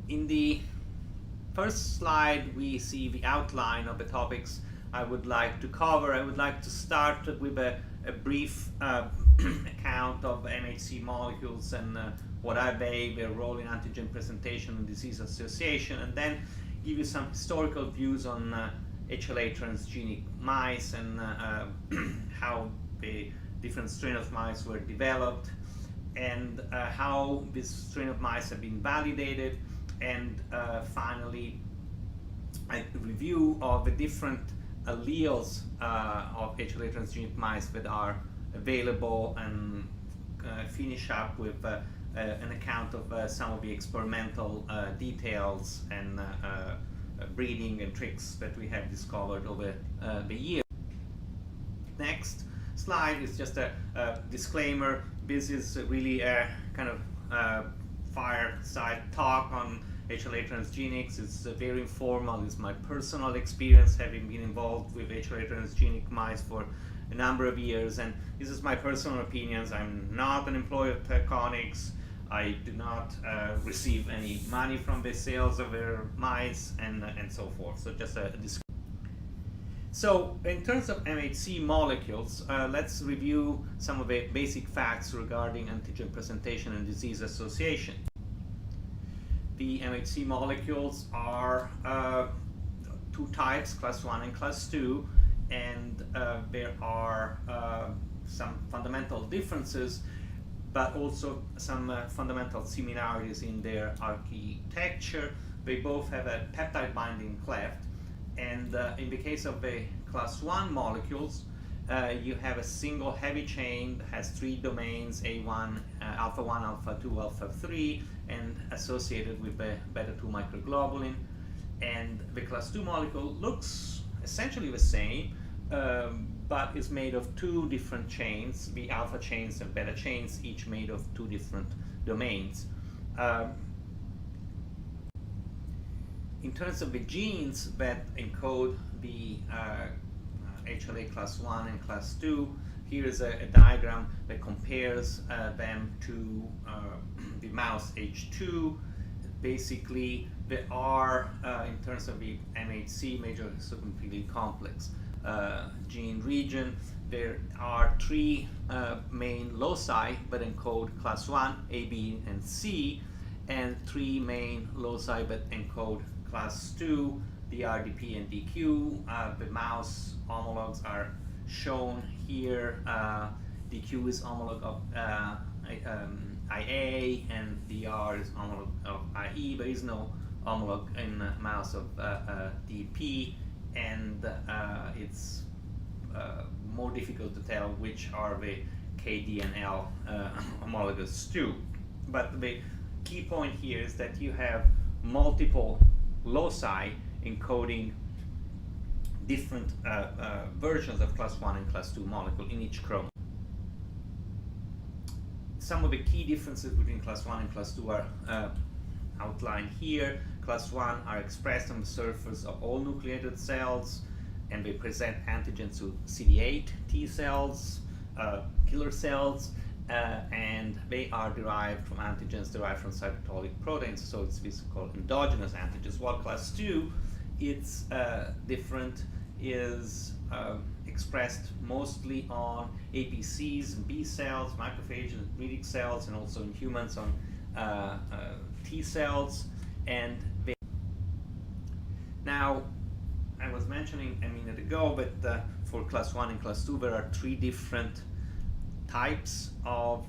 In the first slide, we see the outline of the topics I would like to cover. I would like to start with a brief account of MHC molecules and what are they, their role in antigen presentation and disease association, and then give you some historical views on HLA transgenic mice and how the different strain of mice were developed, and how this strain of mice have been validated, and finally a review of the different alleles of HLA transgenic mice that are available, and finish up with an account of some of the experimental details and breeding and tricks that we have discovered over the years. Next slide is just a disclaimer. This is really a kind of fireside talk on HLA transgenics. It's very informal. It's my personal experience, having been involved with HLA transgenic mice for a number of years, and this is my personal opinions. I'm not an employee of Teconics. I do not receive any money from the sales of their mice, and so forth. So just a disclaimer. So in terms of MHC molecules, let's review some of the basic facts regarding antigen presentation and disease association. The MHC molecules are two types, Class I and Class II, and there are some fundamental differences, but also some fundamental similarities in their architecture. They both have a peptide binding cleft, and in the case of the Class I molecules, you have a single heavy chain that has three domains, A1, alpha 1, alpha 2, alpha 3, and associated with the beta 2 microglobulin. And the Class II molecule looks essentially the same, but is made of two different chains, the alpha chains and beta chains, each made of two different domains. In terms of the genes that encode the HLA Class I and Class II, here is a diagram that compares them to the mouse H2. Basically, there are, in terms of the MHC, major histocompletely complex gene region, there are three main loci that encode Class I, A, B, and C, and three main loci that encode Class II, the RDP and DQ. The mouse homologs are shown here. DQ is homolog of IA, and DR is homolog of IE. There is no homolog in mouse of DP, and it's more difficult to tell which are the KD and L homologous too. But the key point here is that you have multiple loci encoding different versions of Class I and Class II molecule in each chromosome. Some of the key differences between Class I and Class II are outlined here. Class I are expressed on the surface of all nucleated cells, and they present antigens to CD8 T cells, killer cells, and they are derived from antigens derived from cytosolic proteins, so it's this called endogenous antigens. While Class II, it's different, is expressed mostly on APCs and B cells, macrophages and dendritic cells, and also in humans on T cells. And now, I was mentioning a minute ago that for Class I and Class II, there are three different types of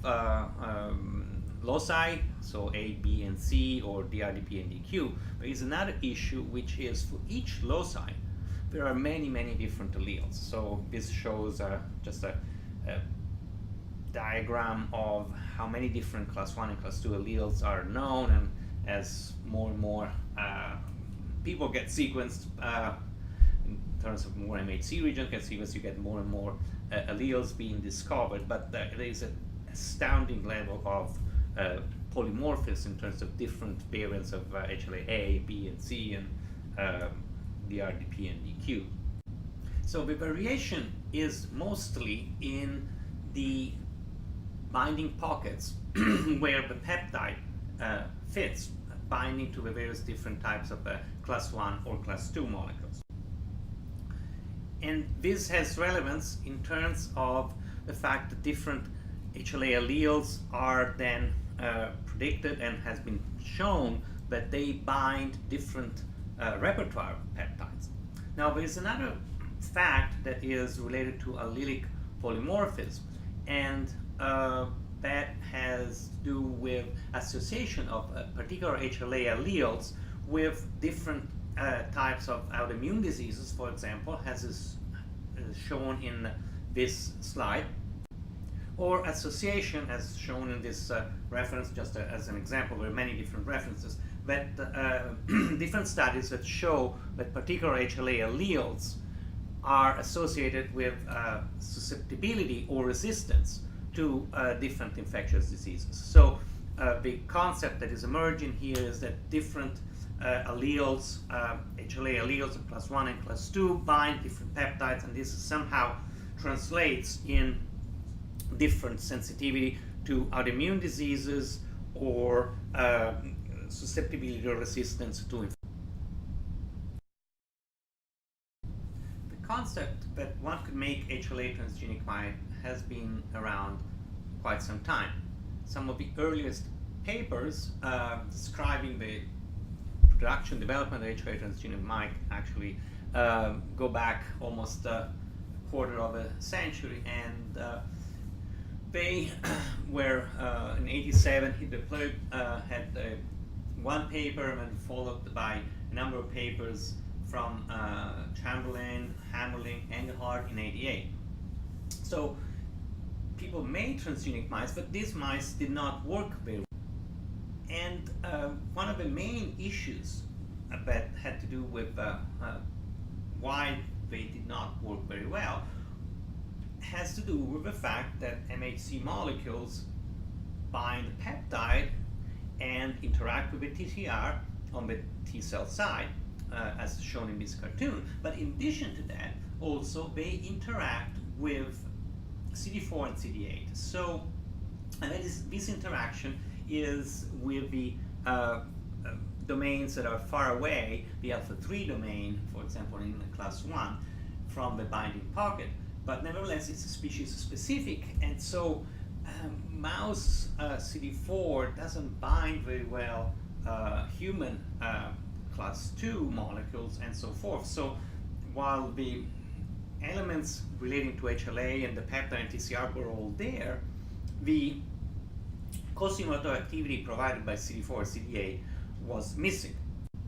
loci, so A, B, and C, or DRDP and DQ. There is another issue, which is for each loci, there are many, many different alleles. So this shows just a diagram of how many different Class I and Class II alleles are known, and as more and more people get sequenced, in terms of more MHC region can sequence, you get more and more alleles being discovered, but there is an astounding level of polymorphism in terms of different variants of HLA A, B, and C, and DRDP and DQ. So the variation is mostly in the binding pockets where the peptide fits. binding to the various different types of class 1 or class 2 molecules. And this has relevance in terms of the fact that different HLA alleles are then predicted and has been shown that they bind different repertoire peptides. Now, there is another fact that is related to allelic polymorphism, and that has to do with association of particular HLA alleles with different types of autoimmune diseases, for example, as is shown in this slide, or association as shown in this reference, just as an example. There are many different references, that different studies that show that particular HLA alleles are associated with susceptibility or resistance to different infectious diseases. So the concept that is emerging here is that different alleles, HLA alleles of class 1 and class 2 bind different peptides, and this somehow translates in different sensitivity to autoimmune diseases or susceptibility or resistance to infection. The concept that one could make HLA transgenic mice has been around quite some time. Some of the earliest papers describing the production development of HLA transgenic mice actually go back almost a quarter of a century, and they were in '87 he deployed had one paper and followed by a number of papers from Chamberlain, Hammerling, Engelhardt in '88. So people made transgenic mice, but these mice did not work very well. And one of the main issues that had to do with why they did not work very well has to do with the fact that MHC molecules bind the peptide and interact with the TCR on the T cell side, as shown in this cartoon. But in addition to that, also they interact with CD4 and CD8. So, and that is, this interaction is with the domains that are far away, the alpha 3 domain, for example, in class 1, from the binding pocket. But nevertheless, it's species specific, and so mouse CD4 doesn't bind very well human class 2 molecules and so forth. So while the elements relating to HLA and the peptide and TCR were all there, the costimulatory activity provided by CD4 or CD8 was missing.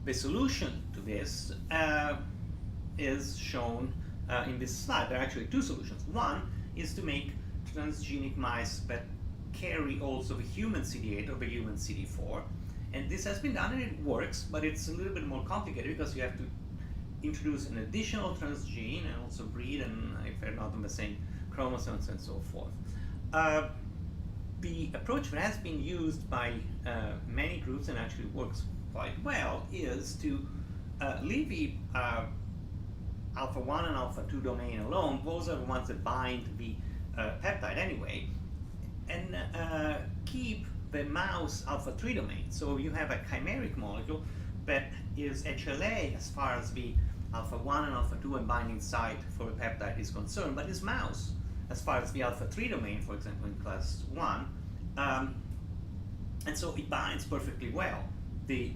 The solution to this is shown in this slide. There are actually two solutions. One is to make transgenic mice that carry also the human CD8 or the human CD4, and this has been done and it works, but it's a little bit more complicated because you have to introduce an additional transgene and also breed, and if they're not on the same chromosomes and so forth. The approach that has been used by many groups and actually works quite well is to leave the alpha 1 and alpha 2 domain alone. Those are the ones that bind the peptide anyway, and keep the mouse alpha 3 domain. So you have a chimeric molecule that is HLA as far as the alpha 1 and alpha 2 and binding site for the peptide is concerned, but is mouse as far as the alpha 3 domain, for example, in class 1. And so it binds perfectly well the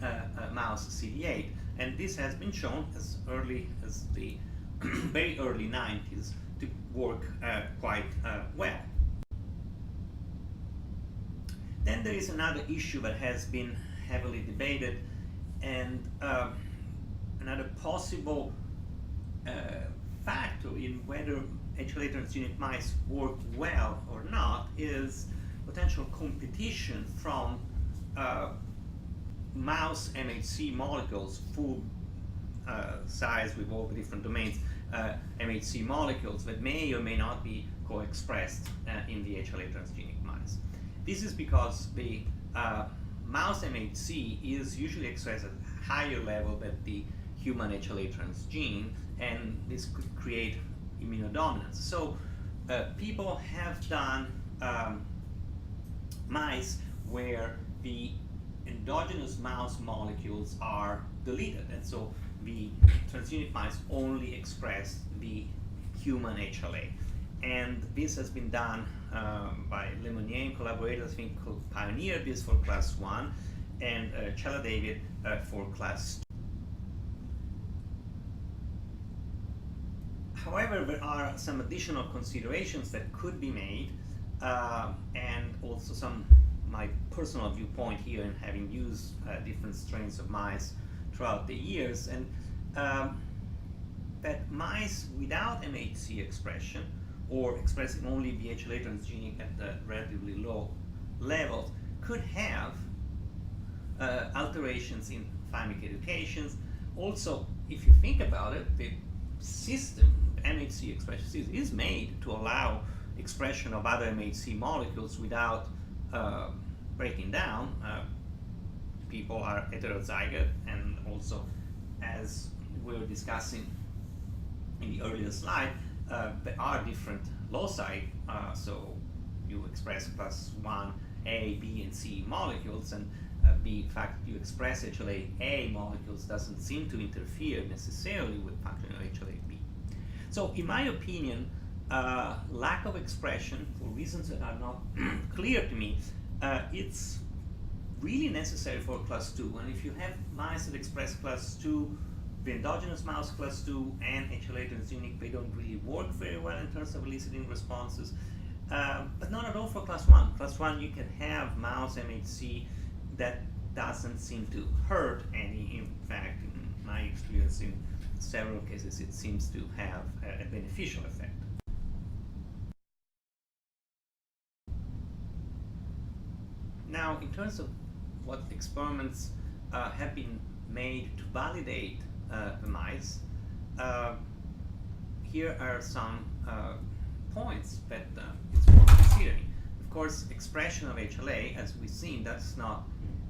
mouse CD8. And this has been shown as early as the very early 90s to work quite well. Then there is another issue that has been heavily debated, and another possible factor in whether HLA transgenic mice work well or not is potential competition from mouse MHC molecules, full size with all the different domains, MHC molecules that may or may not be co-expressed in the HLA transgenic mice. This is because the mouse MHC is usually expressed at a higher level than the human HLA transgene, and this could create immunodominance. So people have done mice where the endogenous mouse molecules are deleted, and so the transgenic mice only express the human HLA. And this has been done by Lemonnier and collaborators, I think, who pioneered this for Class 1, and Chela David for Class 2. However, there are some additional considerations that could be made, and also my personal viewpoint here in having used different strains of mice throughout the years, and that mice without MHC expression, or expressing only the HLA transgenic at the relatively low levels, could have alterations in thymic educations. Also, if you think about it, the system, MHC expression system, is made to allow expression of other MHC molecules without breaking down. People are heterozygote, and also, as we were discussing in the earlier slide, there are different loci, so you express class 1 A, B, and C molecules, and the fact that you express HLA-A molecules doesn't seem to interfere necessarily with functional HLA-B. So in my opinion, lack of expression, for reasons that are not clear to me, it's really necessary for class 2. And if you have mice that express class 2, the endogenous mouse class 2 and HLA transgenic, they don't really work very well in terms of eliciting responses. But not at all for class 1. Class 1, you can have mouse MHC that doesn't seem to hurt any. In fact, in my experience, in several cases, it seems to have a beneficial effect. Now, in terms of what experiments have been made to validate the mice, here are some points that it's worth considering. Of course, expression of HLA, as we've seen, does not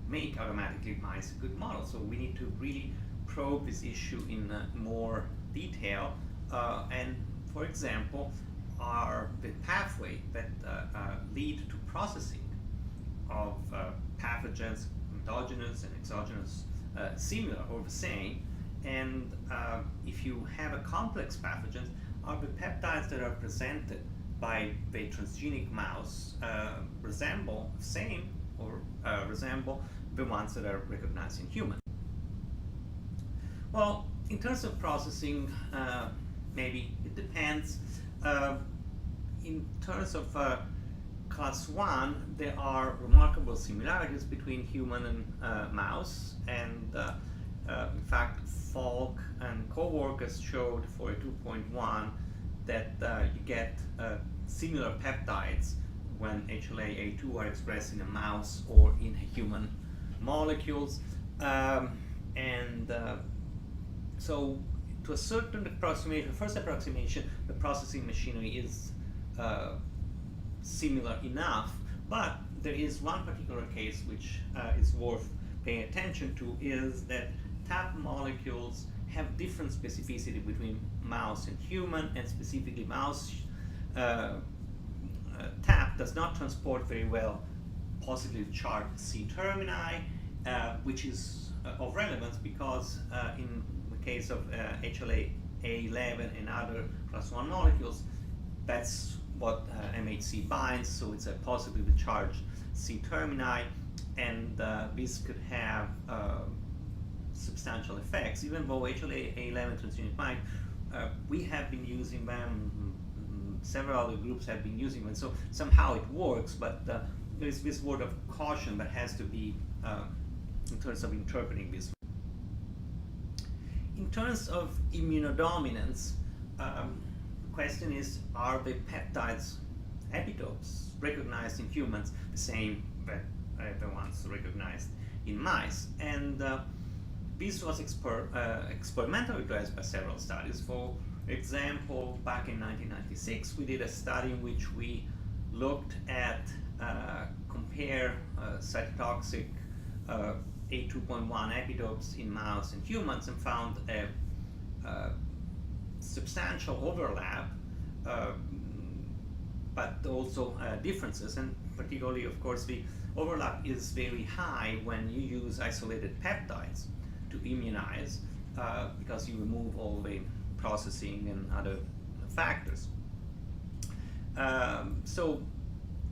make automatically mice a good model. So we need to really probe this issue in more detail. And for example, are the pathway that lead to processing of pathogens, endogenous and exogenous, similar or the same. And if you have a complex pathogen, are the peptides that are presented by the transgenic mouse resemble the same or resemble the ones that are recognized in human? Well, in terms of processing, maybe it depends. In terms of class 1, there are remarkable similarities between human and mouse, and in fact, Falk and co-workers showed for a 2.1 that you get similar peptides when HLA-A2 are expressed in a mouse or in human molecules. So to a certain approximation, first approximation, the processing machinery is similar enough, but there is one particular case which is worth paying attention to, is that TAP molecules have different specificity between mouse and human, and specifically mouse TAP does not transport very well positively charged C termini, which is of relevance because in the case of HLA-A11 and other class 1 molecules, that's what MHC binds, so it's a positively charged C termini, and this could have substantial effects. Even though HLA-A11 transgenic mice, we have been using them, several other groups have been using them, so somehow it works, but there is this word of caution that has to be in terms of interpreting this. In terms of immunodominance, the question is, are the peptides epitopes recognized in humans the same that the ones recognized in mice? And this was experimentally addressed by several studies. For example, back in 1996, we did a study in which we looked at compare cytotoxic A2.1 epitopes in mouse and humans, and found a substantial overlap, but also differences. And particularly, of course, the overlap is very high when you use isolated peptides to immunize, because you remove all the processing and other factors. So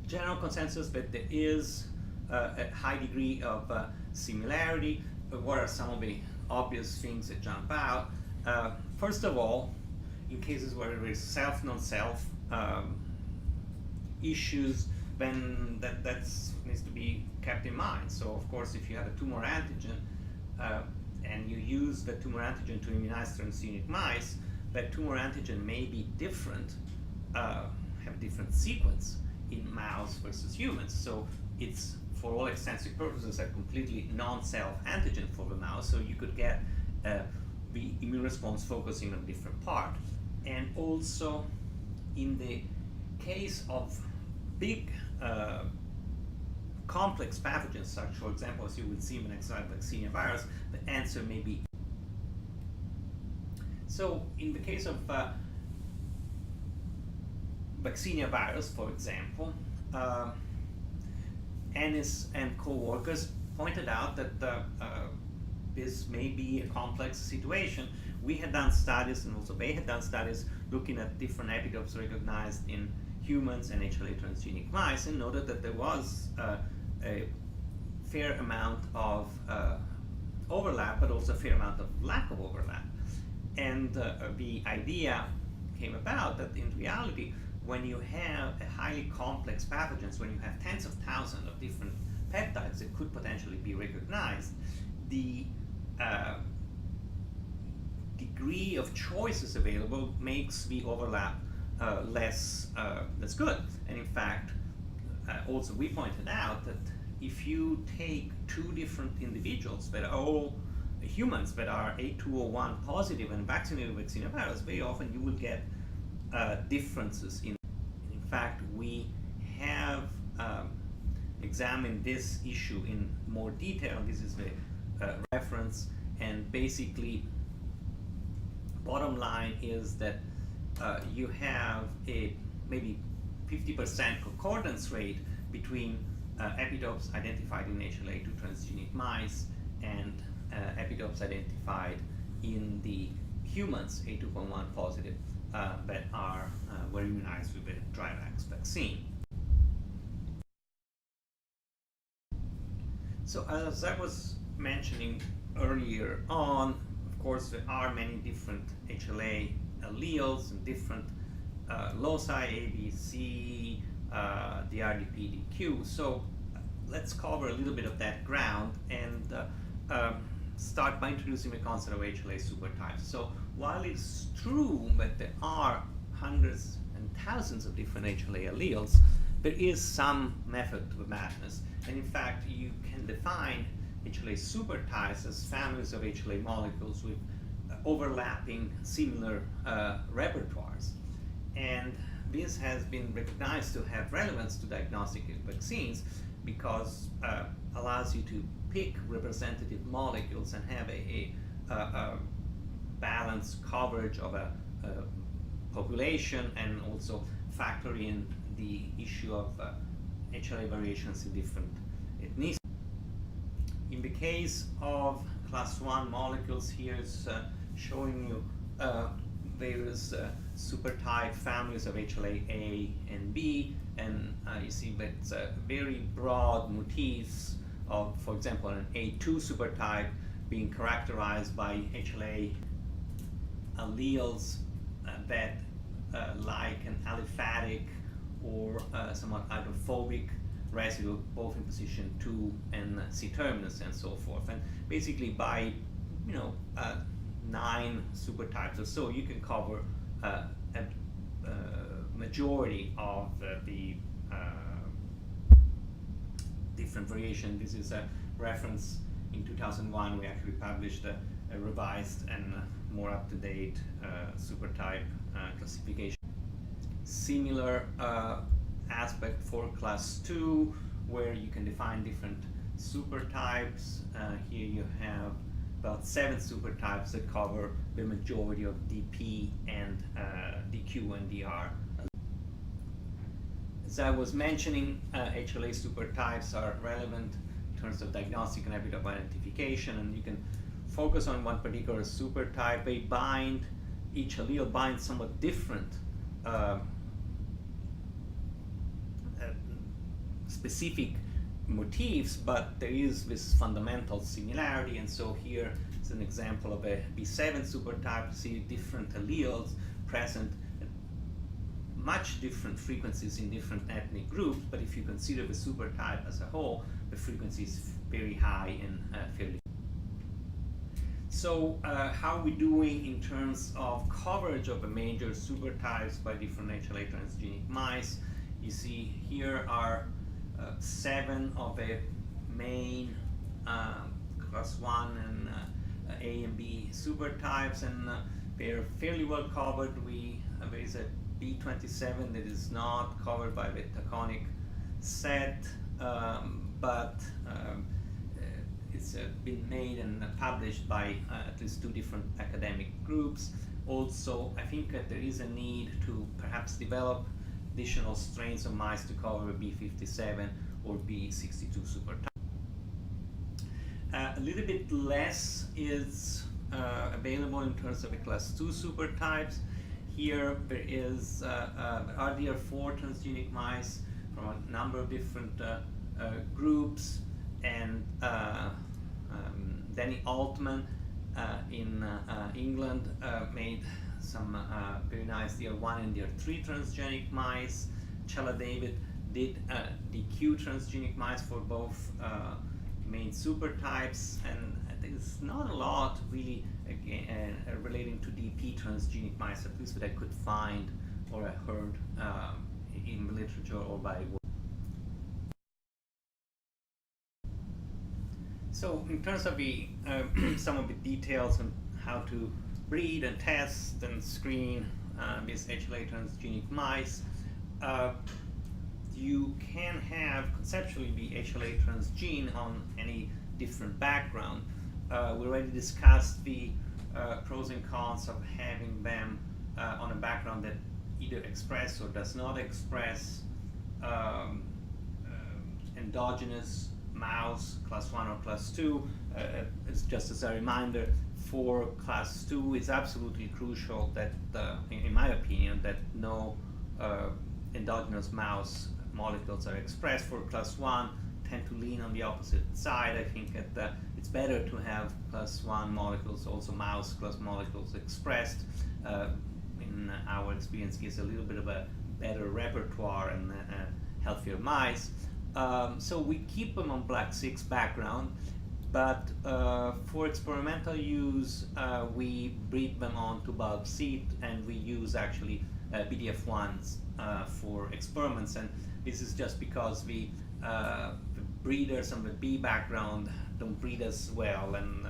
general consensus that there is a high degree of similarity. What are some of the obvious things that jump out? First of all, in cases where there is self non-self issues, then that needs to be kept in mind. So of course, if you have a tumor antigen and you use the tumor antigen to immunize transgenic mice, that tumor antigen may be different, have different sequence in mouse versus humans. So it's, for all extents and purposes, a completely non-self antigen for the mouse. So you could get the immune response focusing on a different part. And also, in the case of big complex pathogens, such, for example, as you would see in the next slide, Arenavirus, the answer may be. So, in the case of Arenavirus, for example, Ennis and co-workers pointed out that this may be a complex situation. We had done studies, and also they had done studies, looking at different epitopes recognized in humans and HLA transgenic mice, and noted that there was a fair amount of overlap, but also a fair amount of lack of overlap. And the idea came about that in reality, when you have a highly complex pathogens, when you have tens of thousands of different peptides that could potentially be recognized, the degree of choices available makes the overlap less good. And in fact, also we pointed out that if you take two different individuals that are all humans that are A201 positive and vaccinated with Arenavirus, very often you will get differences in. In fact, we have examined this issue in more detail. This is the reference, and basically bottom line is that you have a maybe 50% concordance rate between epitopes identified in HLA2 transgenic mice and epitopes identified in the humans A2.1 positive that were immunized with the Dryvax vaccine. So as I was mentioning earlier on, of course, there are many different HLA alleles and different loci, A, B, C, DRDP, DQ. So let's cover a little bit of that ground and start by introducing the concept of HLA supertypes. So while it's true that there are hundreds and thousands of different HLA alleles, there is some method to the madness. And in fact, you can define HLA supertypes as families of HLA molecules with overlapping similar repertoires. And this has been recognized to have relevance to diagnostic vaccines because allows you to pick representative molecules and have a balanced coverage of a population, and also factor in the issue of HLA variations in different ethnicities. In the case of class 1 molecules, here's showing you various supertype families of HLA A and B, and you see that very broad motifs of, for example, an A2 supertype being characterized by HLA alleles that like an aliphatic or somewhat hydrophobic residue, both in position 2 and C-terminus and so forth. And basically by 9 supertypes or so, you can cover a majority of the different variation. This is a reference. In 2001, we actually published a revised and more up-to-date supertype classification. Similar aspect for class 2, where you can define different supertypes. Here you have about 7 supertypes that cover the majority of DP and DQ and DR. As I was mentioning, HLA supertypes are relevant in terms of diagnostic and epitope identification, and you can focus on one particular supertype. They bind, each allele binds somewhat different specific motifs, but there is this fundamental similarity. And so here is an example of a B7 supertype. You see different alleles present at much different frequencies in different ethnic groups, but if you consider the supertype as a whole, the frequency is very high and fairly. So how are we doing in terms of coverage of the major supertypes by different HLA transgenic mice? You see here are 7 of the main class 1 and A and B supertypes, and they're fairly well covered. There is a B27 that is not covered by the taconic set, but it's been made and published by at least 2 different academic groups. Also, I think that there is a need to perhaps develop additional strains of mice to cover B57 or B62 supertype. A little bit less is available in terms of the Class II supertypes. Here there is RDR4 transgenic mice from a number of different groups, and Danny Altman in England made some very nice DR1 and DR3 transgenic mice. Chella David did DQ transgenic mice for both main supertypes, and there's not a lot really relating to DP transgenic mice, at least that I could find or I heard in the literature or by work. So in terms of the some of the details on how to breed and test and screen these HLA transgenic mice, you can have conceptually the HLA transgene on any different background. We already discussed the pros and cons of having them on a background that either express or does not express endogenous mouse, class 1 or class 2. It's just as a reminder, for class 2 it's absolutely crucial that, in my opinion, that no endogenous mouse molecules are expressed. For class 1, tend to lean on the opposite side. I think that it's better to have class 1 molecules, also mouse class molecules expressed. In our experience, gives a little bit of a better repertoire and healthier mice. So we keep them on black 6 background, but for experimental use, we breed them onto bulb seed, and we use actually BDF1s for experiments. And this is just because the breeders on the B background don't breed as well, and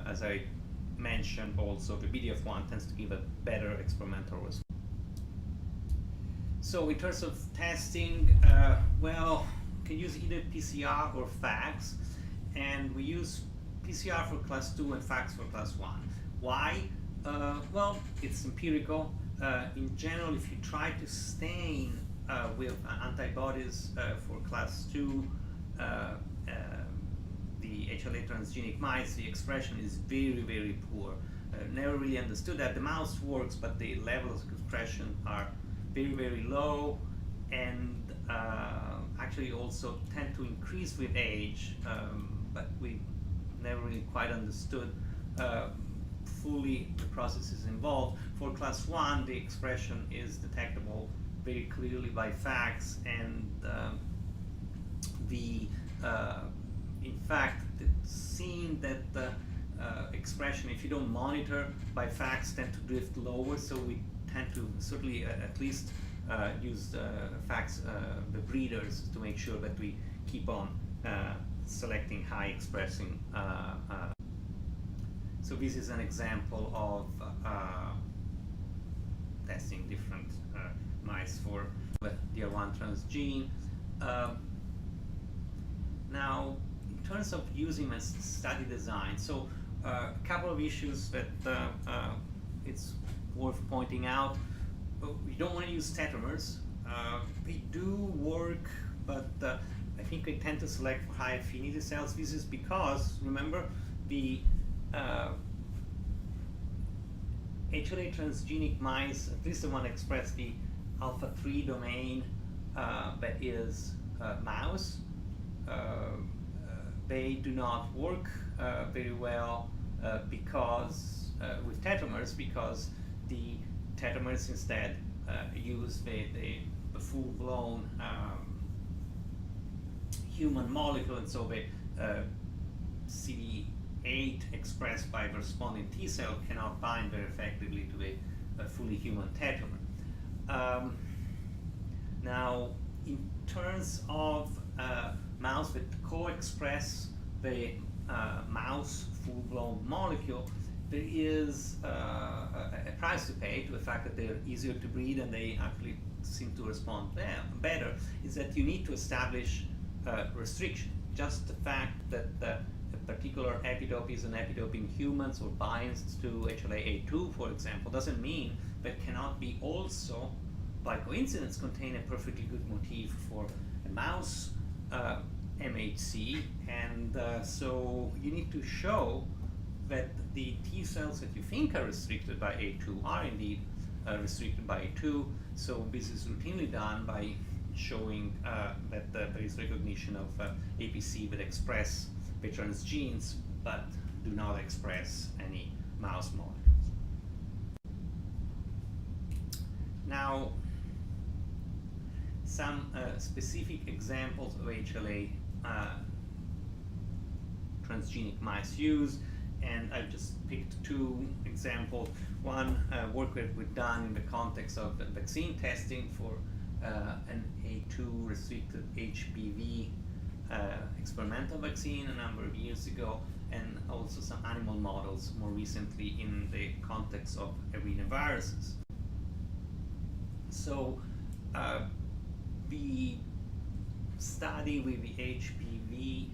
as I mentioned, also the BDF1 tends to give a better experimental response. So in terms of testing, well, you can use either PCR or FACS, and we use PCR for class 2 and FACS for class 1. Why? Well, it's empirical. In general, if you try to stain with antibodies for class 2, the HLA transgenic mice, the expression is very, very poor. Never really understood that. The mouse works, but the levels of expression are very, very low, and actually also tend to increase with age, but we never really quite understood fully the processes involved. For class 1, the expression is detectable very clearly by FACS, and in fact, it's seen that the expression, if you don't monitor by FACS, tend to drift lower, so we tend to certainly at least use FACS, the breeders, to make sure that we keep on selecting high expressing. So this is an example of testing different mice for the DR1 transgene. Now, in terms of using a study design, so a couple of issues that it's worth pointing out. We don't want to use tetramers They do work, but I think they tend to select for high affinity cells. This is because, remember, the HLA transgenic mice, at least the one express the alpha 3 domain that is mouse, they do not work very well because with tetramers, because the tetramers instead use the full-blown human molecule, and so the CD8 expressed by the responding T cell cannot bind very effectively to a fully human tetramer. Now, in terms of mouse that co-express the mouse full-blown molecule, there is a price to pay to the fact that they're easier to breed and they actually seem to respond better, is that you need to establish restriction. Just the fact that a particular epitope is an epitope in humans or binds to HLA-A2, for example, doesn't mean that cannot be also, by coincidence, contain a perfectly good motif for a mouse MHC, and so you need to show that the T cells that you think are restricted by A2 are indeed restricted by A2. So this is routinely done by showing that there is recognition of APC that express the transgenes but do not express any mouse molecules. Now, some specific examples of HLA transgenic mice used, and I've just picked two examples. One work that we've done in the context of vaccine testing for an A2 restricted HPV experimental vaccine a number of years ago, and also some animal models more recently in the context of arenaviruses. So the study with the HPV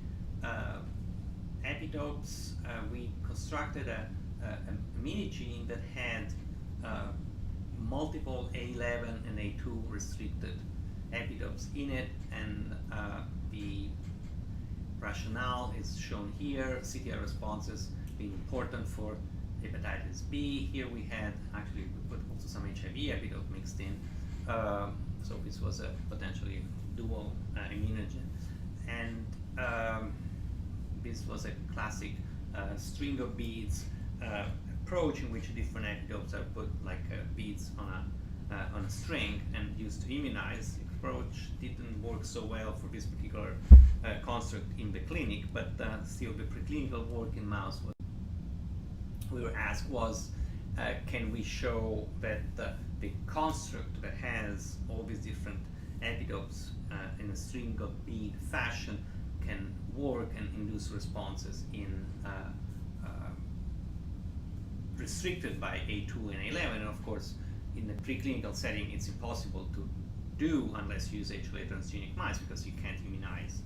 epitopes, we constructed a mini gene that had multiple A11 and A2 restricted epitopes in it, and the rationale is shown here. CTR responses being important for hepatitis B. Here we had actually we put also some HIV epitope mixed in, so this was a potentially dual immunogen, and this was a classic string of beads approach in which different epitopes are put like beads on a string and used to immunize. The approach didn't work so well for this particular construct in the clinic, but still the preclinical work in mouse was, we were asked was, can we show that the construct that has all these different epitopes in a string of bead fashion can work and induce responses in restricted by A2 and A11, and of course in the preclinical setting it's impossible to do unless you use HLA transgenic mice, because you can't immunize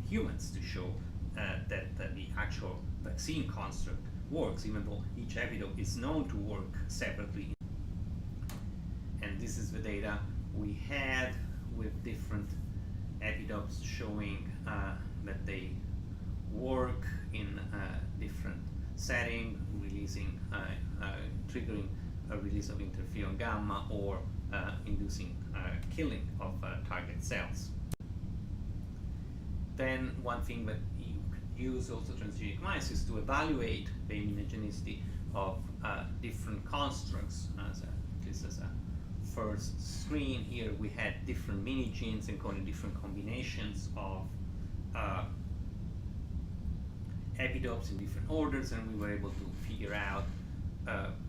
humans to show that the actual vaccine construct works, even though each epitope is known to work separately. And this is the data we had with different epitopes showing that they work in different setting, releasing, triggering a release of interferon gamma or inducing killing of target cells. Then one thing that you could use also transgenic mice is to evaluate the immunogenicity of different constructs. This is a first screen. Here we had different mini genes encoding different combinations of epitopes in different orders, and we were able to figure out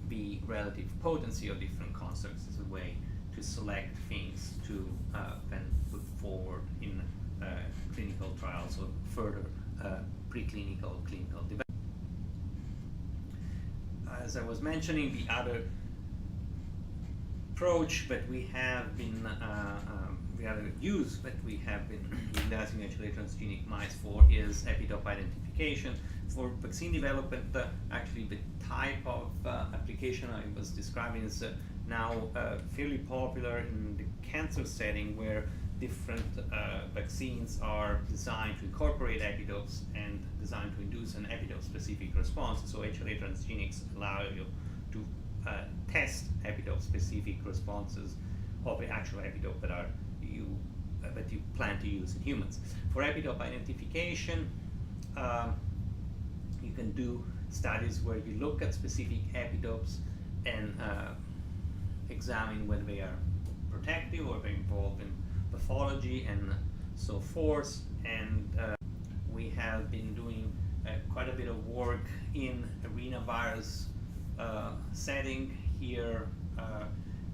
the relative potency of different constructs as a way to select things to then put forward in clinical trials or further preclinical clinical development. As I was mentioning, the other approach that we have been the other use that we have been utilizing HLA transgenic mice for is epitope identification. For vaccine development, actually the type of application I was describing is now fairly popular in the cancer setting, where different vaccines are designed to incorporate epitopes and designed to induce an epitope-specific response. So HLA Transgenics allow you to test epitope-specific responses of the actual epitope that you plan to use in humans. For epitope identification, you can do studies where you look at specific epitopes and examine whether they are protective or they're involved in pathology and so forth. And we have been doing quite a bit of work in Arenavirus setting. Here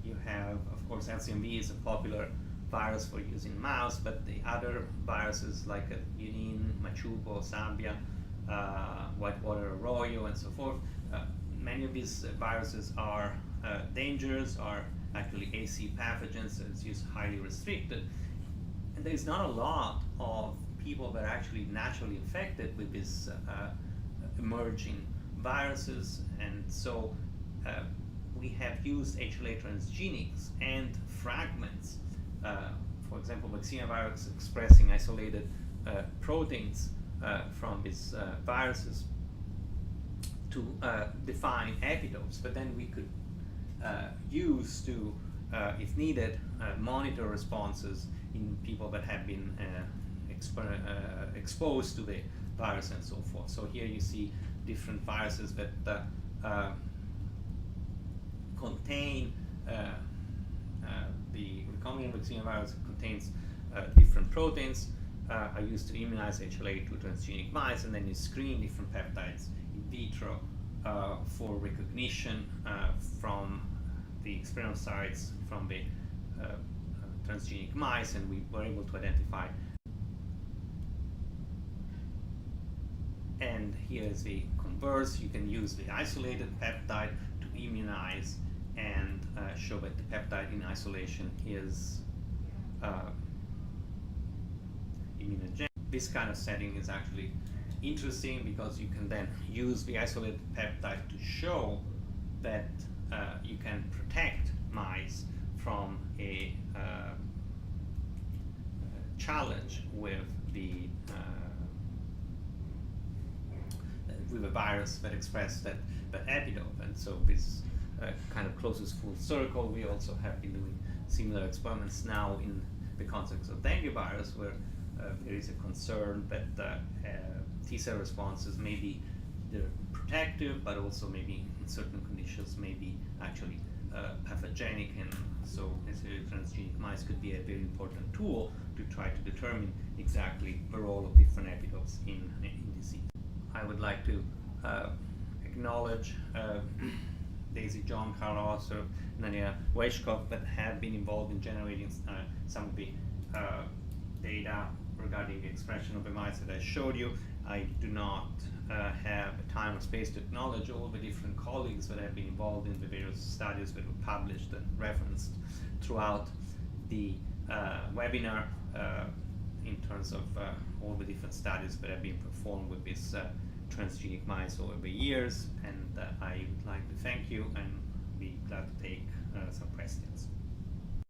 you have, of course, LCMV is a popular virus for use in mouse, but the other viruses like Murine, Machupo, Zambia, Whitewater Arroyo, and so forth, many of these viruses are dangerous, are actually AC pathogens, so it's used highly restricted. And there's not a lot of people that are actually naturally infected with these emerging viruses, and so we have used HLA transgenics and fragments, for example, Arenavirus expressing isolated proteins from these viruses to define epitopes, but then we could use to, if needed, monitor responses in people that have been exposed to the virus and so forth. So here you see different viruses that contain the recombinant Arenavirus contains different proteins are used to immunize HLA to transgenic mice, and then you screen different peptides in vitro for recognition from the experimental sites from the transgenic mice, and we were able to identify. And here is the converse. You can use the isolated peptide to immunize and show that the peptide in isolation is immunogenic. This kind of setting is actually interesting because you can then use the isolated peptide to show that you can protect mice from a challenge with a virus that expresses that epitope. And so this kind of closes full circle. We also have been doing similar experiments now in the context of dengue virus, where there is a concern that T-cell responses may be protective, but also maybe in certain conditions may be actually pathogenic, and so transgenic mice could be a very important tool to try to determine exactly the role of different epitopes in disease. I would like to acknowledge Daisy, John, Carl Osser, Nania Weishkov that have been involved in generating some of the data regarding the expression of the mice that I showed you. I do not have time or space to acknowledge all the different colleagues that have been involved in the various studies that were published and referenced throughout the webinar in terms of all the different studies that have been performed with this transgenic mice over the years, and I would like to thank you and be glad to take some questions.